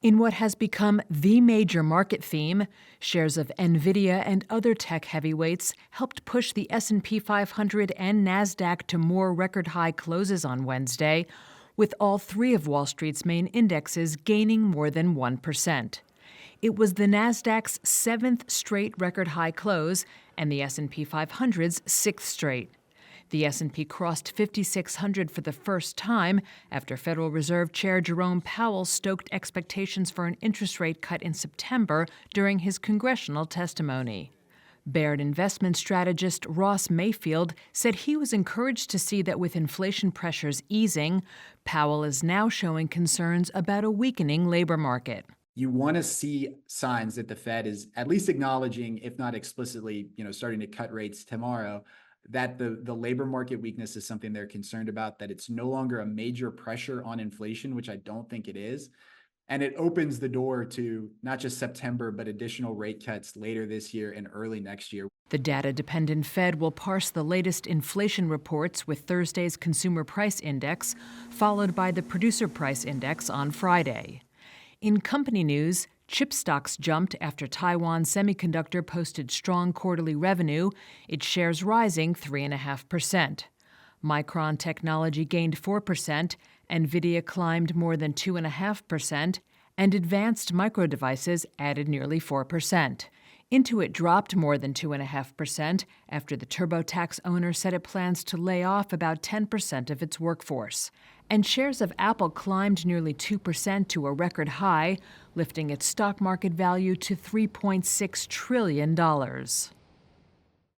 In what has become the major market theme, shares of Nvidia and other tech heavyweights helped push the S&P 500 and Nasdaq to more record-high closes on Wednesday, with all three of Wall Street's main indexes gaining more than 1%. It was the Nasdaq's seventh straight record-high close and the S&P 500's sixth straight. The S&P crossed 5,600 for the first time after Federal Reserve Chair Jerome Powell stoked expectations for an interest rate cut in September during his congressional testimony. Baird investment strategist Ross Mayfield said he was encouraged to see that with inflation pressures easing, Powell is now showing concerns about a weakening labor market. You want to see signs that the Fed is at least acknowledging, if not explicitly, starting to cut rates tomorrow, that the labor market weakness is something they're concerned about, that it's no longer a major pressure on inflation, which I don't think it is. And it opens the door to not just September, but additional rate cuts later this year and early next year. The data-dependent Fed will parse the latest inflation reports with Thursday's Consumer Price Index, followed by the Producer Price Index on Friday. In company news, chip stocks jumped after Taiwan Semiconductor posted strong quarterly revenue, its shares rising 3.5%. Micron Technology gained 4%, Nvidia climbed more than 2.5%, and Advanced Micro Devices added nearly 4%. Intuit dropped more than 2.5% after the TurboTax owner said it plans to lay off about 10% of its workforce. And shares of Apple climbed nearly 2% to a record high, lifting its stock market value to $3.6 trillion.